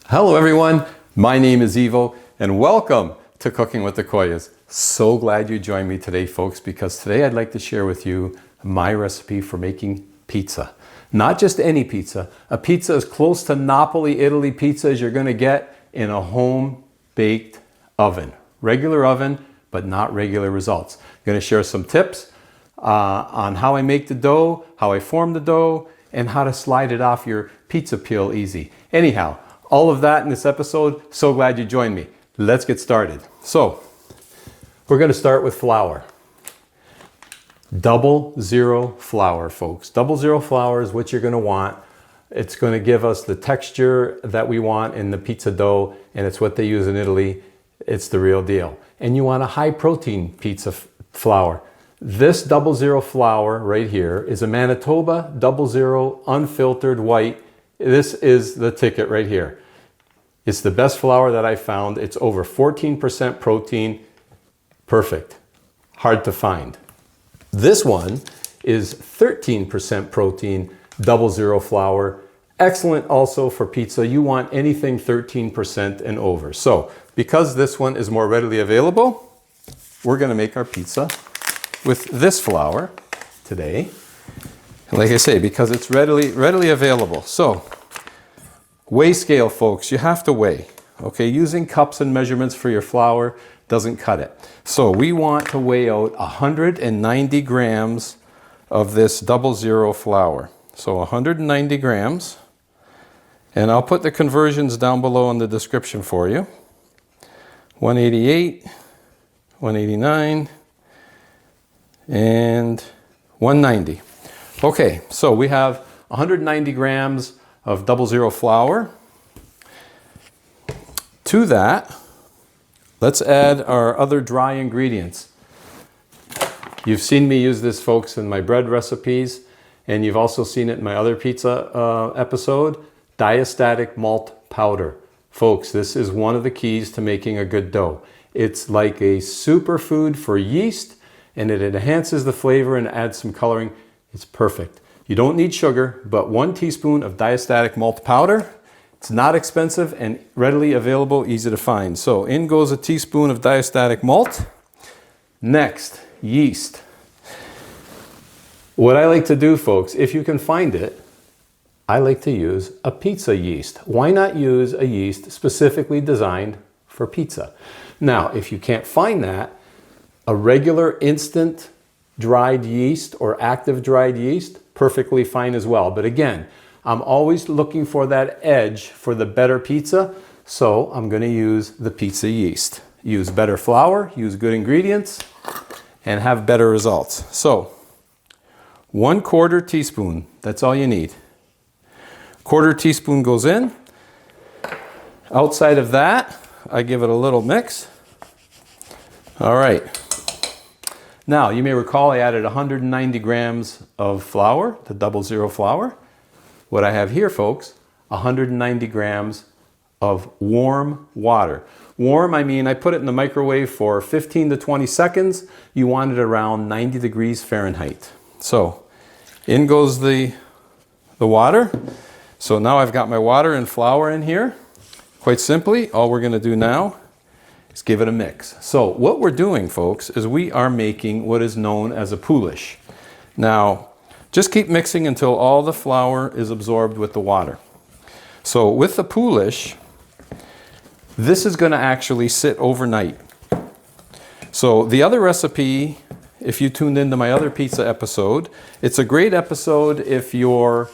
Hello everyone, my name is Ivo and welcome to Cooking with the Koyas. So glad you joined me today, folks, because today I'd like to share with you my recipe for making pizza. Not just any pizza, a pizza as close to Naples Italy pizza as you're going to get in a home-baked oven. Regular oven, but not regular results. I'm going to share some tips on how I make the dough, how I form the dough, and how to slide it off your pizza peel easy. Anyhow, all of that in this episode. So glad you joined me. Let's get started. So, we're going to start with flour. 00 flour, folks. 00 flour is what you're going to want. It's going to give us the texture that we want in the pizza dough, and it's what they use in Italy. It's the real deal. And you want a high protein pizza flour. This 00 flour right here is a Manitoba 00 unfiltered white. This is the ticket right here. It's the best flour that I found. It's over 14% protein. Perfect. Hard to find. This one is 13% protein 00 flour. Excellent also for pizza. You want anything 13% and over. So because this one is more readily available, we're going to make our pizza with this flour today. Like I say, because it's readily available. So, weigh scale, folks. You have to weigh. Okay, using cups and measurements for your flour doesn't cut it. So we want to weigh out 190 grams of this 00 flour. So 190 grams. And I'll put the conversions down below in the description for you. 188, 189, and 190. Okay, so we have 190 grams of 00 flour. To that, let's add our other dry ingredients. You've seen me use this, folks, in my bread recipes, and you've also seen it in my other pizza episode, diastatic malt powder. Folks, this is one of the keys to making a good dough. It's like a superfood for yeast, and it enhances the flavor and adds some coloring. It's perfect. You don't need sugar, but 1 teaspoon of diastatic malt powder. It's not expensive and readily available, easy to find. So in goes a teaspoon of diastatic malt. Next, yeast. What I like to do, folks, if you can find it, I like to use a pizza yeast. Why not use a yeast specifically designed for pizza? Now, if you can't find that, a regular instant dried yeast or active dried yeast, perfectly fine as well. But again, I'm always looking for that edge for the better pizza, so I'm going to use the pizza yeast. Use better flour, use good ingredients, and have better results. So, 1/4 teaspoon, that's all you need. 1/4 teaspoon goes in. Outside of that, I give it a little mix. All right. Now, you may recall I added 190 grams of flour, the 00 flour. What I have here, folks, 190 grams of warm water. Warm, I mean, I put it in the microwave for 15 to 20 seconds. You want it around 90 degrees Fahrenheit. So, in goes the water. So now I've got my water and flour in here. Quite simply, all we're going to do now is give it a mix. So what we're doing, folks, is we are making what is known as a Poolish. Now, just keep mixing until all the flour is absorbed with the water. So with the Poolish, this is going to actually sit overnight. So the other recipe, if you tuned into my other pizza episode, it's a great episode if you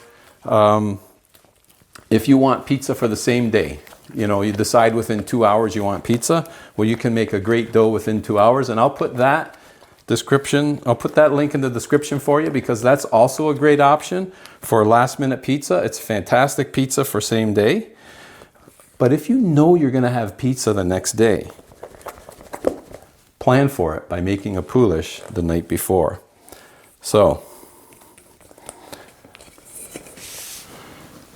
want pizza for the same day. You know, you decide within 2 hours you want pizza. Well, you can make a great dough within 2 hours, and I'll put that link in the description for you, because that's also a great option for last minute pizza. It's fantastic pizza for same day. But if you know you're going to have pizza the next day, plan for it by making a Poolish the night before. So,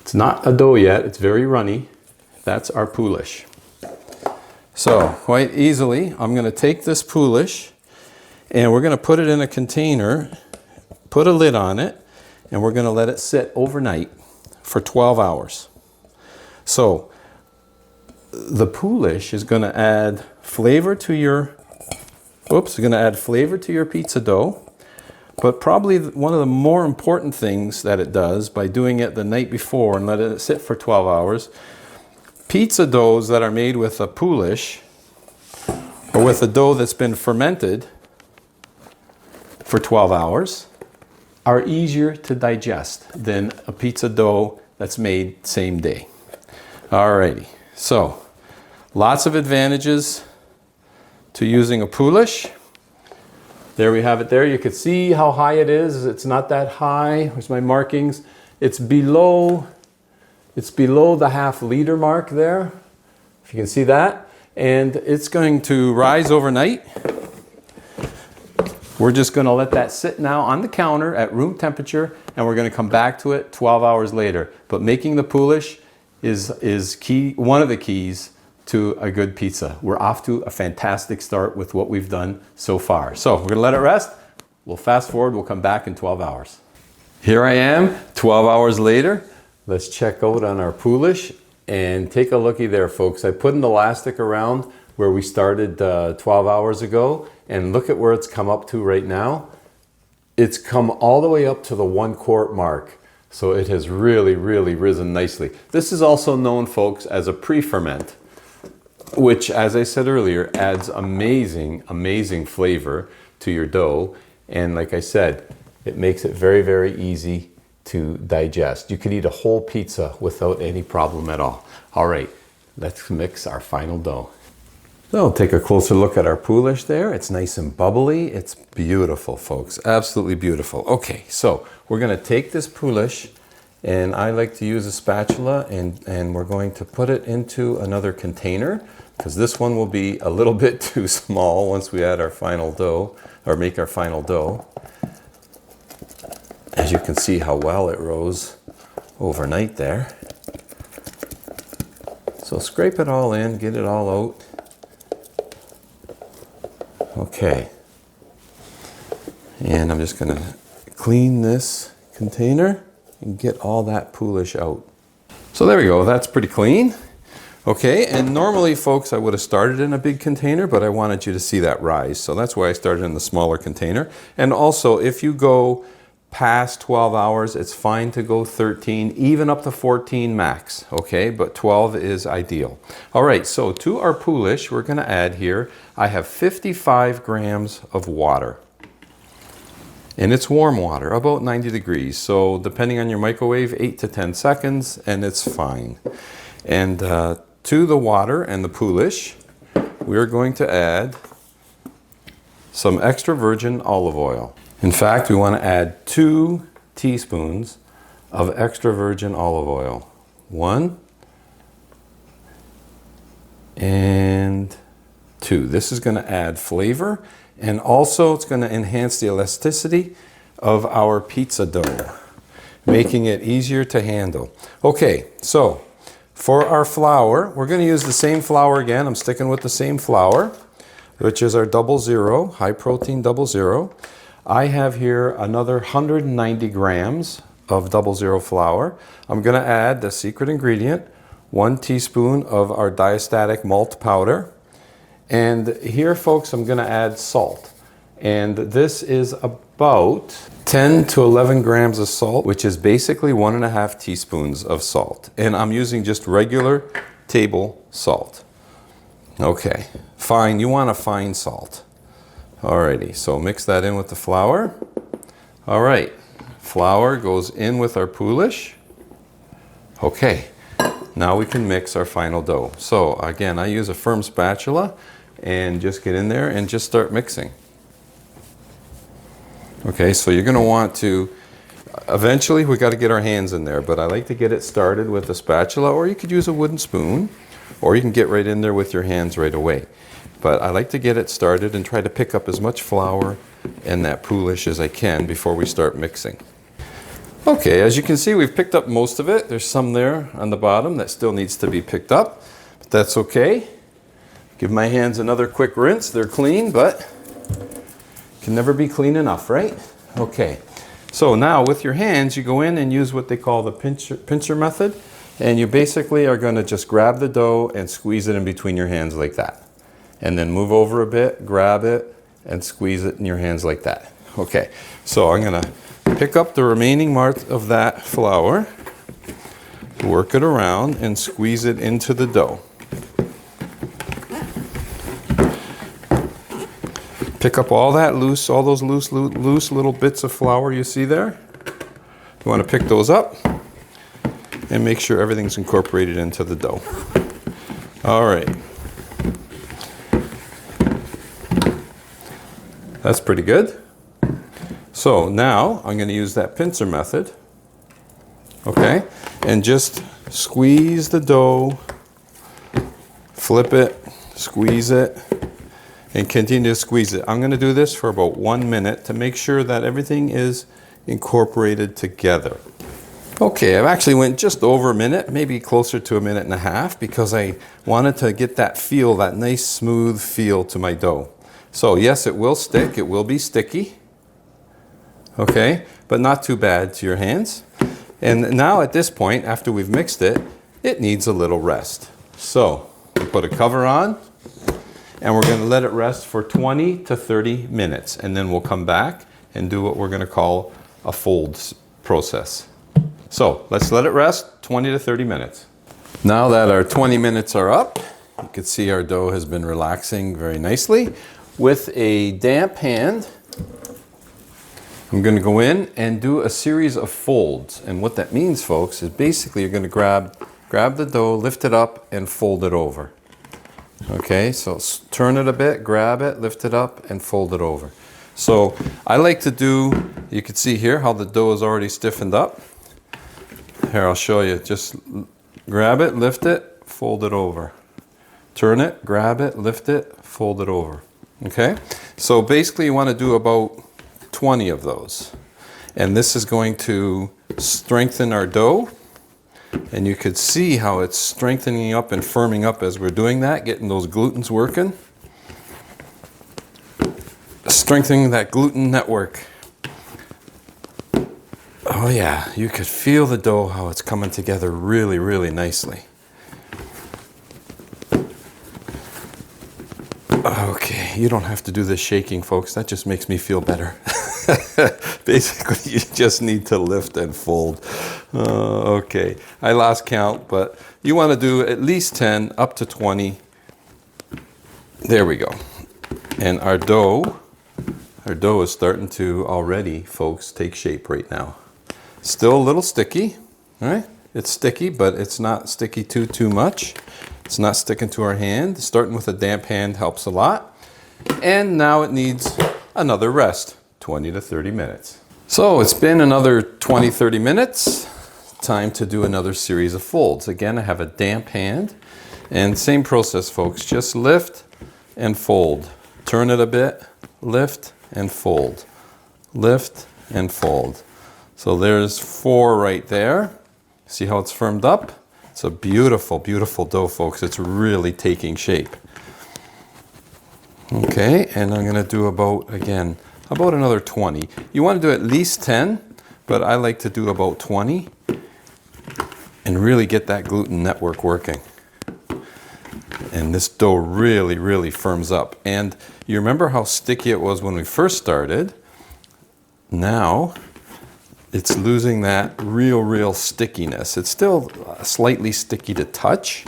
it's not a dough yet, it's very runny. That's our Poolish. So, quite easily, I'm going to take this Poolish and we're going to put it in a container, put a lid on it, and we're going to let it sit overnight for 12 hours. So, the Poolish is going to add flavor to your, pizza dough. But probably one of the more important things that it does by doing it the night before and letting it sit for 12 hours, pizza doughs that are made with a Poolish or with a dough that's been fermented for 12 hours are easier to digest than a pizza dough that's made same day. Alrighty, so lots of advantages to using a Poolish. There we have it there. You can see how high it is. It's not that high. Here's my markings. It's below the half-liter mark there, if you can see that. And it's going to rise overnight. We're just going to let that sit now on the counter at room temperature, and we're going to come back to it 12 hours later. But making the Poolish is key, one of the keys to a good pizza. We're off to a fantastic start with what we've done so far. So we're gonna let it rest. We'll fast forward, we'll come back in 12 hours. Here I am, 12 hours later. Let's check out on our Poolish and take a looky there, folks. I put an elastic around where we started 12 hours ago, and look at where it's come up to right now. It's come all the way up to the 1 quart mark. So it has really, really risen nicely. This is also known, folks, as a preferment, which, as I said earlier, adds amazing, amazing flavor to your dough. And like I said, it makes it very, very easy to digest. You could eat a whole pizza without any problem at all. All right, let's mix our final dough. So take a closer look at our Poolish there. It's nice and bubbly. It's beautiful, folks. Absolutely beautiful. Okay, so we're gonna take this Poolish, and I like to use a spatula, and we're going to put it into another container, because this one will be a little bit too small once we add our final dough, or make our final dough. As you can see how well it rose overnight there. So scrape it all in, get it all out. Okay. And I'm just gonna clean this container and get all that Poolish out. So there we go, that's pretty clean. Okay, and normally, folks, I would have started in a big container, but I wanted you to see that rise. So that's why I started in the smaller container. And also, if you go past 12 hours, it's fine to go 13, even up to 14 max, okay? But 12 is ideal. All right, so to our Poolish, we're gonna add here, I have 55 grams of water. And it's warm water, about 90 degrees. So depending on your microwave, 8 to 10 seconds, and it's fine. And to the water and the Poolish, we're going to add some extra virgin olive oil. In fact, we want to add 2 teaspoons of extra virgin olive oil. 1 and 2. This is going to add flavor, and also it's going to enhance the elasticity of our pizza dough, making it easier to handle. Okay, so for our flour, we're going to use the same flour again. I'm sticking with the same flour, which is our 00, high protein 00. I have here another 190 grams of 00 flour. I'm going to add the secret ingredient, 1 teaspoon of our diastatic malt powder. And here, folks, I'm going to add salt. And this is about 10 to 11 grams of salt, which is basically 1.5 teaspoons of salt. And I'm using just regular table salt. Okay, fine, you want a fine salt. Alrighty, so mix that in with the flour. All right, flour goes in with our Poolish. Okay, now we can mix our final dough. So again, I use a firm spatula and just get in there and just start mixing. Okay, so you're gonna want to, eventually we gotta get our hands in there, but I like to get it started with a spatula, or you could use a wooden spoon, or you can get right in there with your hands right away. But I like to get it started and try to pick up as much flour and that Poolish as I can before we start mixing. Okay, as you can see, we've picked up most of it. There's some there on the bottom that still needs to be picked up, but that's okay. Give my hands another quick rinse. They're clean, but can never be clean enough, right? Okay, so now with your hands, you go in and use what they call the pincher method. And you basically are going to just grab the dough and squeeze it in between your hands like that. And then move over a bit, grab it, and squeeze it in your hands like that. Okay, so I'm going to pick up the remaining part of that flour, work it around, and squeeze it into the dough. Pick up all that loose, all those loose little bits of flour you see there. You want to pick those up and make sure everything's incorporated into the dough. All right. That's pretty good. So now I'm going to use that pincer method, okay, and just squeeze the dough, flip it, squeeze it, and continue to squeeze it. I'm going to do this for about 1 minute to make sure that everything is incorporated together. Okay, I've actually went just over a minute, maybe closer to 1.5 minutes, because I wanted to get that feel, that nice smooth feel to my dough. So yes, it will stick, it will be sticky, okay, but not too bad to your hands. And now at this point, after we've mixed it, it needs a little rest. So we put a cover on, and we're going to let it rest for 20 to 30 minutes, and then we'll come back and do what we're going to call a fold process. So let's let it rest 20 to 30 minutes. Now that our 20 minutes are up, you can see our dough has been relaxing very nicely. With a damp hand, I'm going to go in and do a series of folds. And what that means, folks, is basically you're going to grab the dough, lift it up, and fold it over. Okay, so turn it a bit, grab it, lift it up, and fold it over. So I like to do, you can see here how the dough is already stiffened up. Here, I'll show you. Just grab it, lift it, fold it over. Turn it, grab it, lift it, fold it over. Okay, so basically you want to do about 20 of those. And this is going to strengthen our dough. And you could see how it's strengthening up and firming up as we're doing that, getting those glutens working. Strengthening that gluten network. Oh yeah, you could feel the dough, how it's coming together really, really nicely. Okay, you don't have to do this shaking, folks. That just makes me feel better. Basically, you just need to lift and fold. Okay, I lost count, but you want to do at least 10, up to 20. There we go. And our dough is starting to already, folks, take shape right now. Still a little sticky, all right? It's sticky, but it's not sticky too much. It's not sticking to our hand. Starting with a damp hand helps a lot. And now it needs another rest, 20 to 30 minutes. So it's been another 20, 30 minutes. Time to do another series of folds. Again, I have a damp hand. And same process, folks. Just lift and fold. Turn it a bit, lift and fold. Lift and fold. So there's 4 right there. See how it's firmed up? It's a beautiful, beautiful dough, folks. It's really taking shape. Okay, and I'm going to do about another 20. You want to do at least 10, but I like to do about 20 and really get that gluten network working. And this dough really, really firms up. And you remember how sticky it was when we first started? Now it's losing that real stickiness. It's still slightly sticky to touch,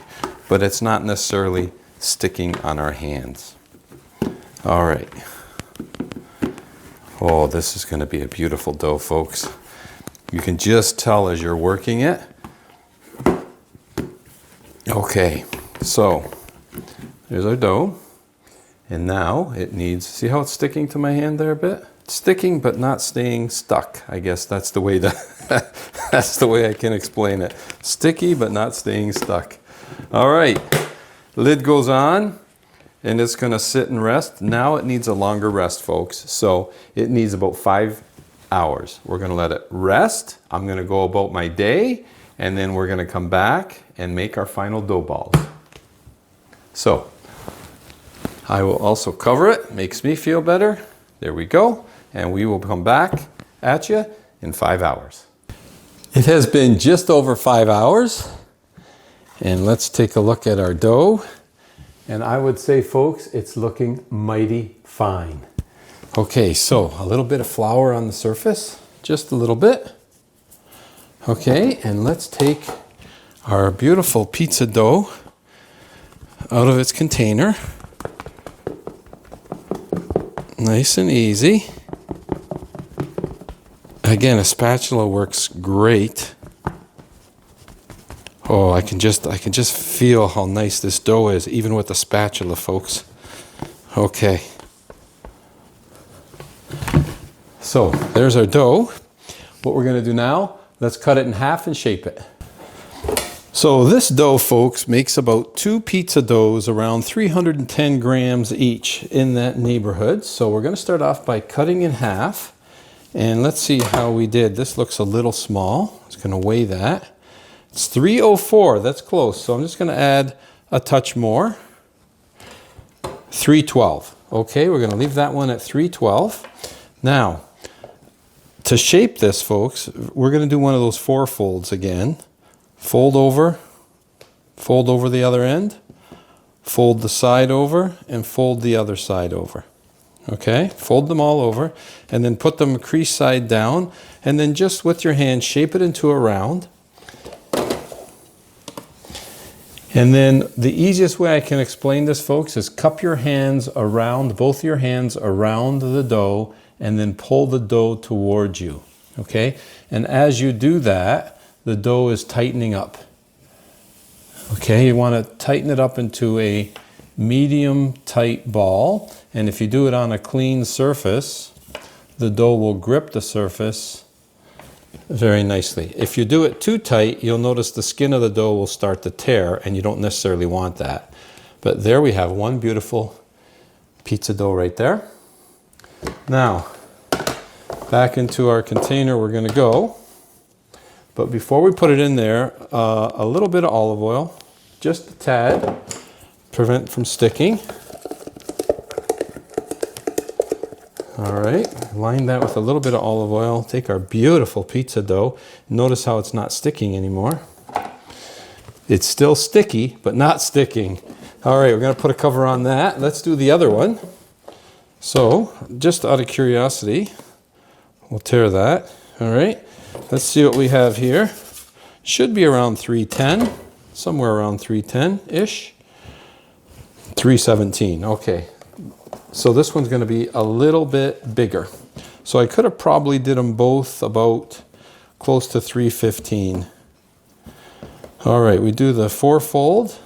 but it's not necessarily sticking on our hands. All right. Oh, this is going to be a beautiful dough, folks. You can just tell as you're working it. Okay, so there's our dough. And now it needs, see how it's sticking to my hand there a bit? It's sticking but not staying stuck. I guess that's the way that's the way I can explain it. Sticky but not staying stuck. All right, lid goes on and it's gonna sit and rest. Now it needs a longer rest, folks. So it needs about 5 hours. We're gonna let it rest. I'm gonna go about my day and then we're gonna come back and make our final dough balls. So I will also cover it, makes me feel better. There we go. And we will come back at you in 5 hours. It has been just over 5 hours And let's take a look at our dough. And I would say, folks, it's looking mighty fine. Okay, so a little bit of flour on the surface, just a little bit. Okay, and let's take our beautiful pizza dough out of its container. Nice and easy. Again, a spatula works great. Oh, I can just feel how nice this dough is, even with the spatula, folks. Okay. So, there's our dough. What we're going to do now, let's cut it in half and shape it. So this dough, folks, makes about 2 pizza doughs, around 310 grams each, in that neighborhood. So we're going to start off by cutting in half. And let's see how we did. This looks a little small. It's going to weigh that. It's 304. That's close. So I'm just going to add a touch more. 312. Okay, we're going to leave that one at 312. Now, to shape this, folks, we're going to do one of those 4 folds again. Fold over the other end, fold the side over, and fold the other side over. Okay, fold them all over, and then put them crease side down, and then just with your hand shape it into a round. And then the easiest way I can explain this, folks, is cup your hands around, both your hands around the dough, and then pull the dough towards you. Okay, and as you do that, the dough is tightening up. Okay, you want to tighten it up into a medium tight ball, and if you do it on a clean surface, the dough will grip the surface very nicely. If you do it too tight, you'll notice the skin of the dough will start to tear, and you don't necessarily want that. But there we have one beautiful pizza dough right there. Now, back into our container we're going to go. But before we put it in there, a little bit of olive oil, just a tad, prevent from sticking. All right, line that with a little bit of olive oil. Take our beautiful pizza dough. Notice how it's not sticking anymore. It's still sticky, but not sticking. All right, we're going to put a cover on that. Let's do the other one. So, just out of curiosity, we'll tear that. All right. Let's see what we have here. Should be around 310, somewhere around 310-ish. 317, okay. So this one's going to be a little bit bigger. So I could have probably did them both about close to 315. All right, we do the 4-fold,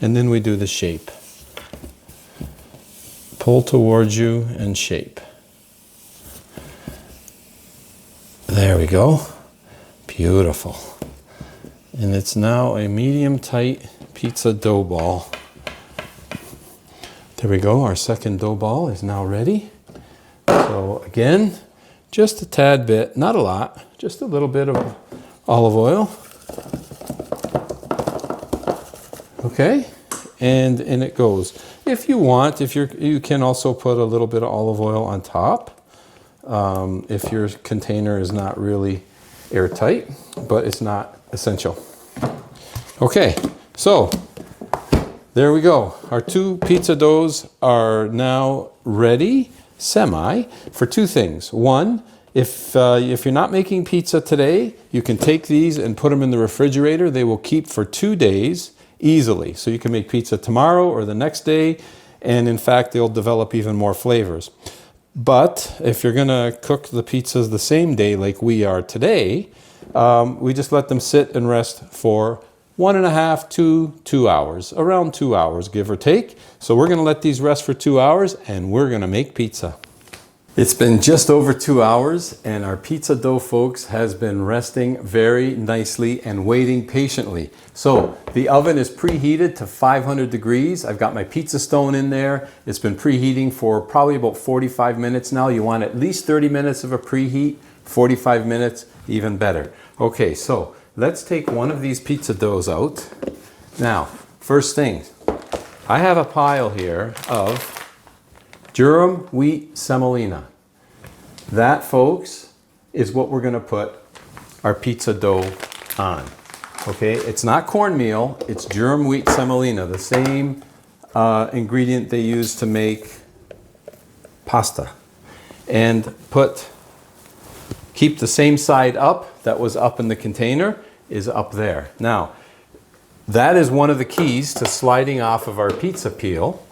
and then we do the shape. Pull towards you and shape. There we go. Beautiful. And it's now a medium tight pizza dough ball. There we go. Our second dough ball is now ready. So again, just a tad bit, not a lot, just a little bit of olive oil. Okay, and in it goes. If you want, you can also put a little bit of olive oil on top. If your container is not really airtight, but it's not essential. Okay, so there we go. Our 2 pizza doughs are now ready, for 2 things. One, if you're not making pizza today, you can take these and put them in the refrigerator. They will keep for 2 days easily. So you can make pizza tomorrow or the next day, and in fact, they'll develop even more flavors. But if you're going to cook the pizzas the same day like we are today, we just let them sit and rest for 1.5 to 2 hours, around 2 hours, give or take. So we're going to let these rest for 2 hours, and we're going to make pizza. It's been just over 2 hours, and our pizza dough, folks, has been resting very nicely and waiting patiently. So the oven is preheated to 500 degrees. I've got my pizza stone in there. It's been preheating for probably about 45 minutes now. You want at least 30 minutes of a preheat, 45 minutes, even better. Okay, so let's take one of these pizza doughs out. Now, first thing, I have a pile here of durum wheat semolina. That, folks, is what we're going to put our pizza dough on. Okay, it's not cornmeal, it's germ wheat semolina, the same ingredient they use to make pasta. And keep the same side up that was up in the container is up there. Now, that is one of the keys to sliding off of our pizza peel,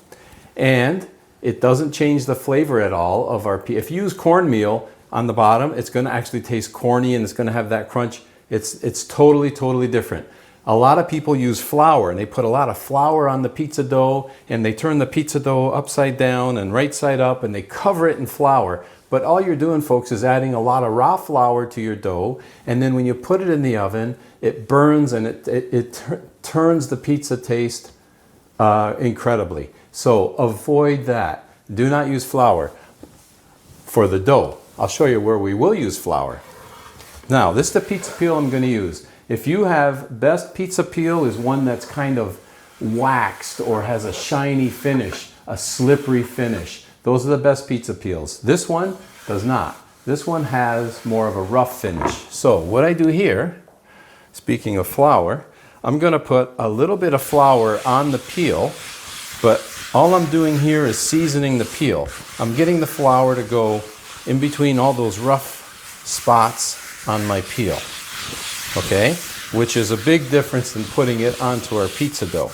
and it doesn't change the flavor at all of our peel. If you use cornmeal on the bottom, it's going to actually taste corny and it's going to have that crunch. It's totally, totally different. A lot of people use flour, and they put a lot of flour on the pizza dough, and they turn the pizza dough upside down and right side up, and they cover it in flour. But all you're doing, folks, is adding a lot of raw flour to your dough, and then when you put it in the oven, it burns and it turns the pizza taste incredibly. So avoid that. Do not use flour for the dough. I'll show you where we will use flour. Now, this is the pizza peel I'm going to use. If you have, best pizza peel is one that's kind of waxed or has a shiny finish, a slippery finish. Those are the best pizza peels. This one does not. This one has more of a rough finish. So what I do here, speaking of flour, I'm going to put a little bit of flour on the peel, but all I'm doing here is seasoning the peel. I'm getting the flour to go in between all those rough spots on my peel, okay? Which is a big difference than putting it onto our pizza dough.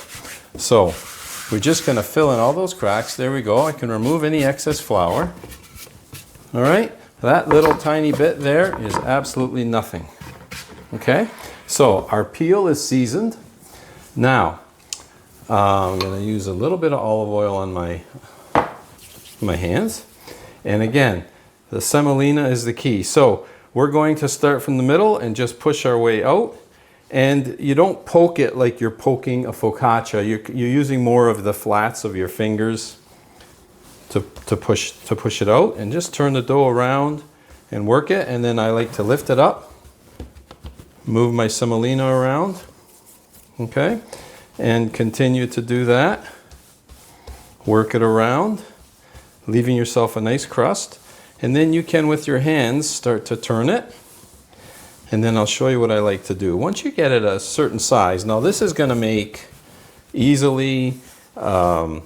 So we're just gonna fill in all those cracks. There we go. I can remove any excess flour. All right, that little tiny bit there is absolutely nothing, okay? So our peel is seasoned. Now, I'm gonna use a little bit of olive oil on my hands. And again, the semolina is the key. So we're going to start from the middle and just push our way out. And you don't poke it like you're poking a focaccia. You're using more of the flats of your fingers to push it out. And just turn the dough around and work it. And then I like to lift it up, move my semolina around, okay? And continue to do that. Work it around, leaving yourself a nice crust. And then you can, with your hands, start to turn it. And then I'll show you what I like to do. Once you get it a certain size, now this is going to make easily an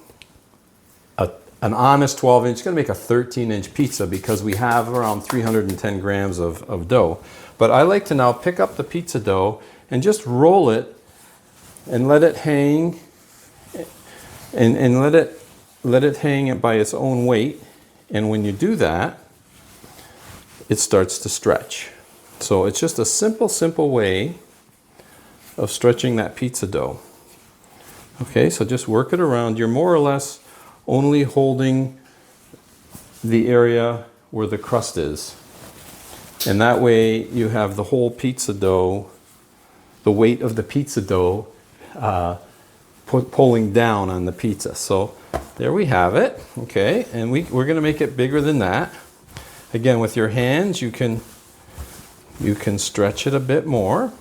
honest 12-inch. It's going to make a 13-inch pizza because we have around 310 grams of dough. But I like to now pick up the pizza dough and just roll it and let it hang and let it hang by its own weight. And when you do that, it starts to stretch. So it's just a simple way of stretching that pizza dough. Okay, so just work it around. You're more or less only holding the area where the crust is. And that way you have the whole pizza dough, the weight of the pizza dough pulling down on the pizza. So there we have it, okay? And we're gonna make it bigger than that. Again, with your hands, you can stretch it a bit more.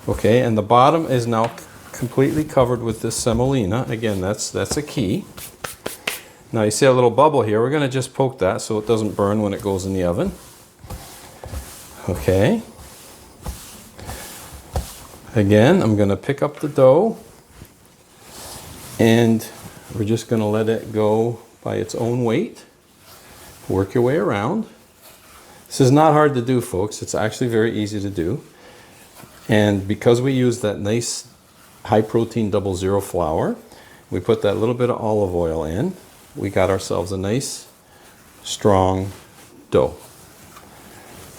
Okay, and the bottom is now completely covered with this semolina. Again, that's a key. Now you see a little bubble here. We're gonna just poke that so it doesn't burn when it goes in the oven. Okay. Again, I'm gonna pick up the dough and we're just gonna let it go by its own weight. Work your way around. This is not hard to do, folks. It's actually very easy to do. And because we use that nice high protein 00 flour, we put that little bit of olive oil in, we got ourselves a nice strong dough.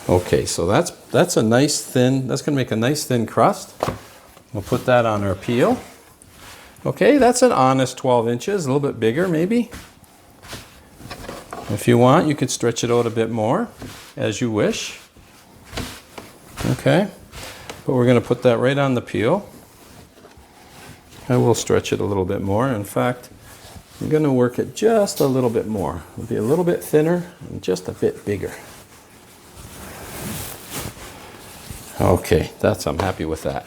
Okay, so that's a nice thin, that's gonna make a nice thin crust. We'll put that on our peel. Okay, that's an honest 12 inches, a little bit bigger maybe. If you want, you could stretch it out a bit more, as you wish. Okay, but we're gonna put that right on the peel. I will stretch it a little bit more. In fact, I'm gonna work it just a little bit more. It'll be a little bit thinner and just a bit bigger. Okay, I'm happy with that.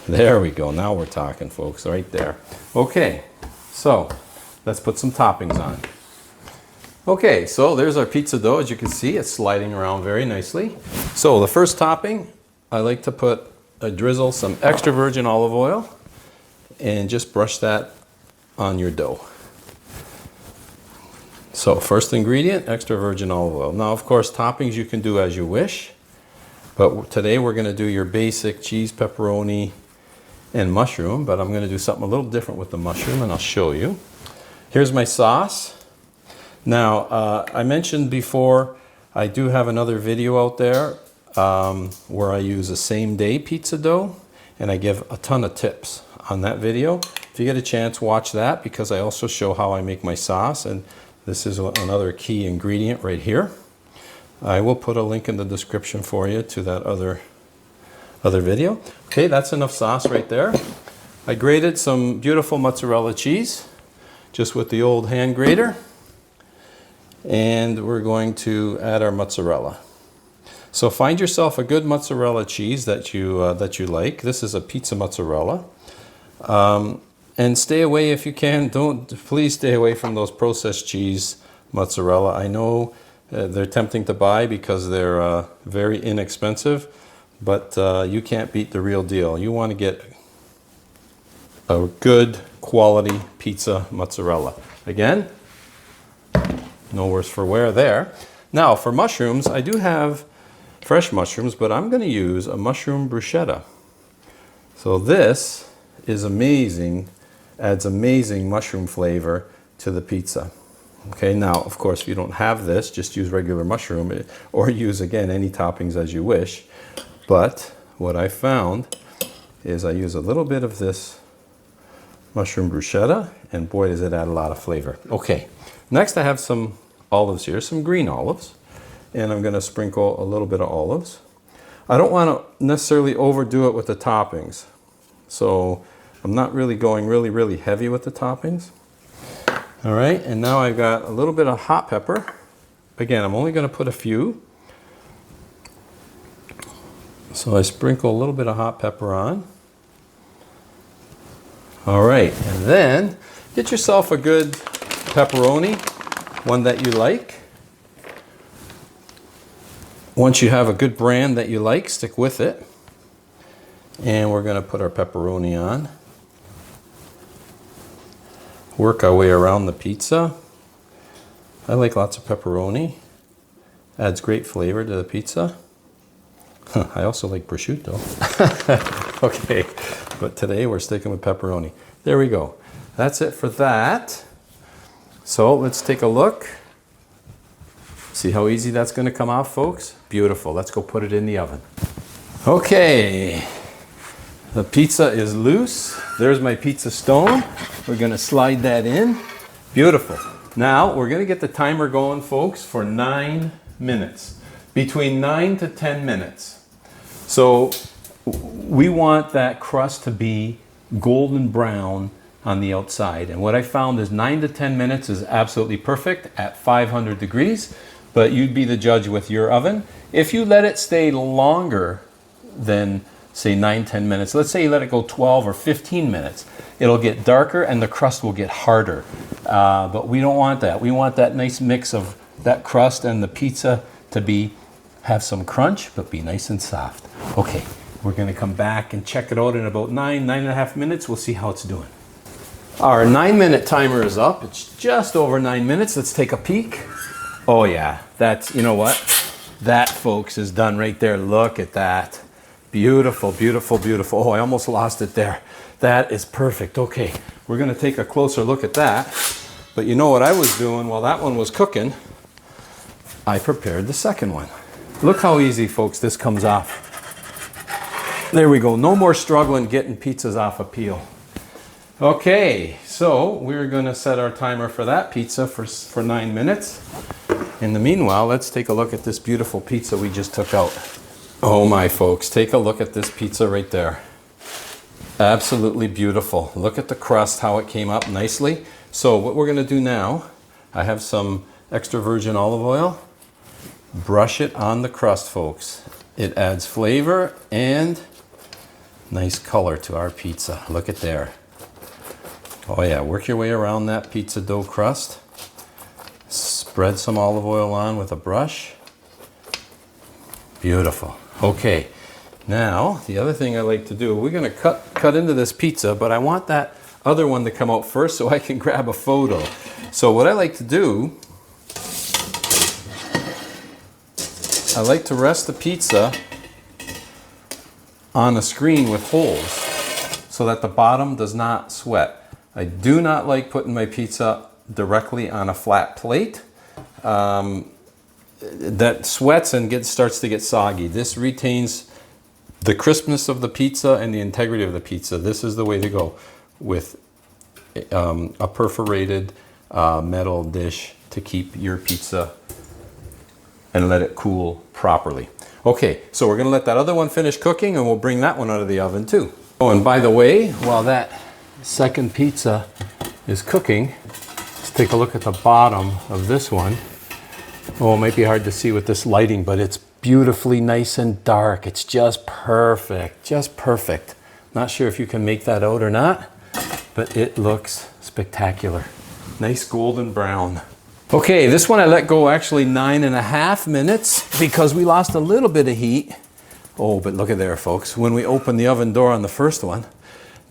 There we go, now we're talking, folks, right there. Okay, so let's put some toppings on. Okay, so there's our pizza dough. As you can see, it's sliding around very nicely. So the first topping, I like to drizzle some extra virgin olive oil and just brush that on your dough. So first ingredient, extra virgin olive oil. Now, of course, toppings you can do as you wish, but today we're going to do your basic cheese, pepperoni, and mushroom, but I'm going to do something a little different with the mushroom, and I'll show you. Here's my sauce. Now, I mentioned before, I do have another video out there where I use a same-day pizza dough, and I give a ton of tips on that video. If you get a chance, watch that, because I also show how I make my sauce, and this is another key ingredient right here. I will put a link in the description for you to that other video. Okay, that's enough sauce right there. I grated some beautiful mozzarella cheese just with the old hand grater, and we're going to add our mozzarella. So find yourself a good mozzarella cheese that you like. This is a pizza mozzarella. And stay away if you can. Please stay away from those processed cheese mozzarella. I know they're tempting to buy because they're very inexpensive, but you can't beat the real deal. You want to get a good quality pizza mozzarella. Again, no worse for wear there. Now for mushrooms, I do have fresh mushrooms, but I'm going to use a mushroom bruschetta. So this is amazing, adds amazing mushroom flavor to the pizza. Okay, now of course if you don't have this, just use regular mushroom, or use again any toppings as you wish. But what I found is I use a little bit of this mushroom bruschetta, and boy does it add a lot of flavor. Okay, next I have some olives here, some green olives, and I'm going to sprinkle a little bit of olives. I don't want to necessarily overdo it with the toppings, so I'm not really going really heavy with the toppings. All right, and now I've got a little bit of hot pepper. Again, I'm only going to put a few. So I sprinkle a little bit of hot pepper on. All right, and then get yourself a good pepperoni, one that you like. Once you have a good brand that you like, stick with it. And we're going to put our pepperoni on. Work our way around the pizza. I like lots of pepperoni. Adds great flavor to the pizza. I also like prosciutto. Okay, but today we're sticking with pepperoni. There we go. That's it for that. So let's take a look. See how easy that's going to come off, folks? Beautiful. Let's go put it in the oven. Okay, the pizza is loose. There's my pizza stone. We're going to slide that in. Beautiful. Now we're going to get the timer going, folks, for 9 minutes. Between 9 to 10 minutes. So we want that crust to be golden brown on the outside. And what I found is 9 to 10 minutes is absolutely perfect at 500 degrees, but you'd be the judge with your oven. If you let it stay longer than, say, 9-10 minutes, let's say you let it go 12 or 15 minutes, it'll get darker and the crust will get harder. But we don't want that. We want that nice mix of that crust and the pizza to have some crunch, but be nice and soft. Okay, we're going to come back and check it out in about 9.5 minutes. We'll see how it's doing. Our 9-minute timer is up. It's just over 9 minutes. Let's take a peek. Oh yeah, that's, you know what? That, folks, is done right there. Look at that. Beautiful, beautiful, beautiful. Oh, I almost lost it there. That is perfect. Okay, we're going to take a closer look at that. But you know what I was doing while that one was cooking? I prepared the second one. Look how easy, folks, this comes off. There we go. No more struggling getting pizzas off a peel. Okay, so we're going to set our timer for that pizza for 9 minutes. In the meanwhile, let's take a look at this beautiful pizza we just took out. Oh my, folks, take a look at this pizza right there. Absolutely beautiful. Look at the crust, how it came up nicely. So what we're going to do now, I have some extra virgin olive oil. Brush it on the crust, folks. It adds flavor and nice color to our pizza. Look at there. Oh yeah, work your way around that pizza dough crust. Spread some olive oil on with a brush. Beautiful. Okay, Now, the other thing I like to do, we're going to cut into this pizza, but I want that other one to come out first so I can grab a photo. So what I like to do, I like to rest the pizza on a screen with holes so that the bottom does not sweat. I do not like putting my pizza directly on a flat plate. That sweats and starts to get soggy. This retains the crispness of the pizza and the integrity of the pizza. This is the way to go with a perforated metal dish to keep your pizza and let it cool properly. Okay, so we're gonna let that other one finish cooking and we'll bring that one out of the oven too. Oh, and by the way, while that second pizza is cooking, let's take a look at the bottom of this one. Oh, it might be hard to see with this lighting, but it's beautifully nice and dark. It's just perfect, just perfect. Not sure if you can make that out or not, but it looks spectacular. Nice golden brown. Okay, this one I let go actually 9.5 minutes because we lost a little bit of heat. Oh, but look at there, folks. When we opened the oven door on the first one,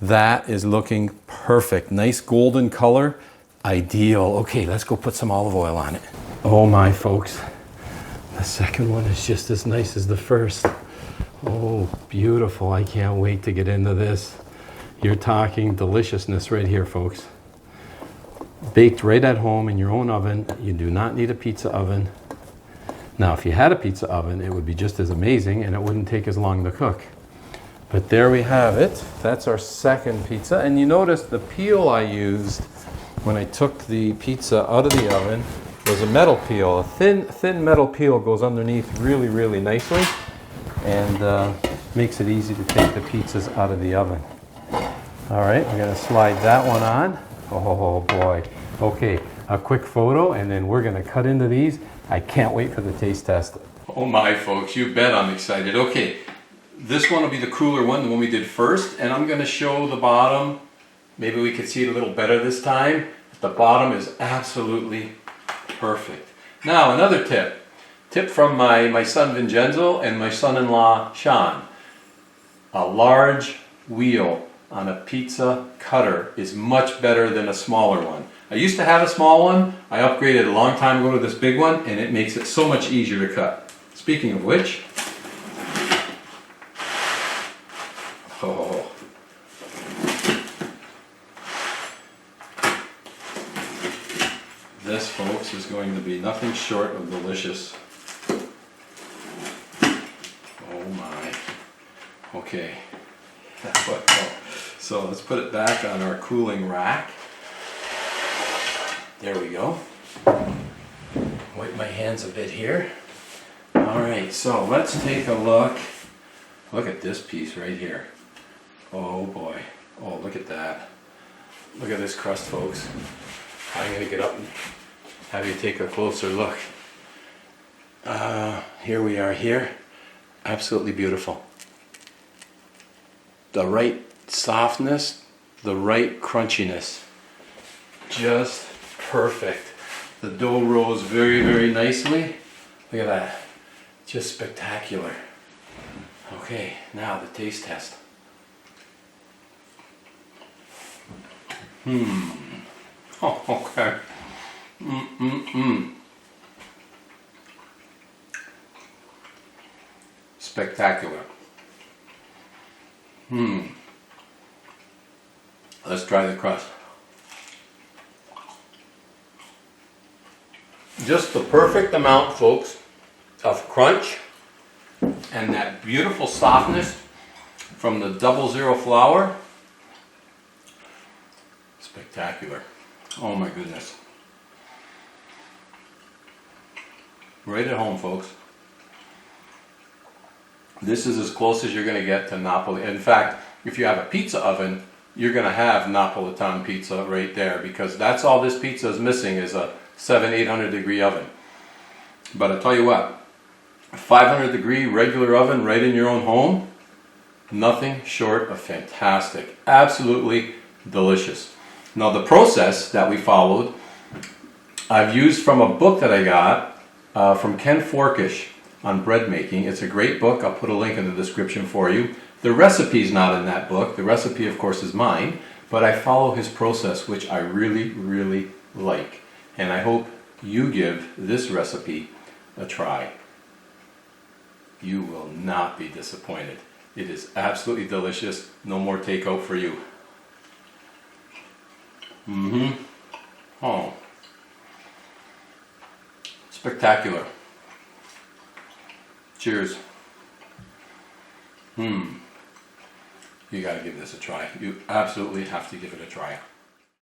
that is looking perfect. Nice golden color, ideal. Okay, let's go put some olive oil on it. Oh my, folks. The second one is just as nice as the first. Oh, beautiful. I can't wait to get into this. You're talking deliciousness right here, folks. Baked right at home in your own oven. You do not need a pizza oven. Now, if you had a pizza oven, it would be just as amazing and it wouldn't take as long to cook. But there we have it. That's our second pizza. And you notice the peel I used when I took the pizza out of the oven was a metal peel. A thin metal peel goes underneath really, really nicely and makes it easy to take the pizzas out of the oven. All right, we're gonna slide that one on. Oh boy. Okay, a quick photo and then we're gonna cut into these. I can't wait for the taste test. Oh my, folks, you bet I'm excited. Okay, this one will be the cooler one, the one we did first, and I'm gonna show the bottom. Maybe we could see it a little better this time. The bottom is absolutely perfect. Now, another tip from my son Vincenzo and my son-in-law Sean. A large wheel on a pizza cutter is much better than a smaller one. I used to have a small one. I upgraded a long time ago to this big one, and it makes it so much easier to cut. Speaking of which, oh, this, folks, is going to be nothing short of delicious. Oh my. Okay. So let's put it back on our cooling rack. There we go. Wipe my hands a bit here. All right, so let's take a look. Look at this piece right here. Oh boy. Oh, look at that. Look at this crust, folks. I'm gonna get up and have you take a closer look. Here we are here. Absolutely beautiful. The right softness, the right crunchiness. Just perfect. The dough rose very, very nicely. Look at that. Just spectacular. Okay, now the taste test. Oh, okay. Spectacular. Let's try the crust. Just the perfect amount, folks, of crunch and that beautiful softness from the 00 flour. Spectacular. Oh my goodness. Right at home, folks. This is as close as you're going to get to Napoli. In fact, if you have a pizza oven, you're going to have Napolitan pizza right there, because that's all this pizza is missing is a 700-800 degree oven. But I tell you what, a 500 degree regular oven right in your own home, nothing short of fantastic. Absolutely delicious. Now the process that we followed, I've used from a book that I got from Ken Forkish. on bread making. It's a great book. I'll put a link in the description for you. The recipe's not in that book. The recipe, of course, is mine, but I follow his process, which I really, really like. And I hope you give this recipe a try. You will not be disappointed. It is absolutely delicious. No more takeout for you. Oh. Spectacular. Cheers. You gotta give this a try. You absolutely have to give it a try.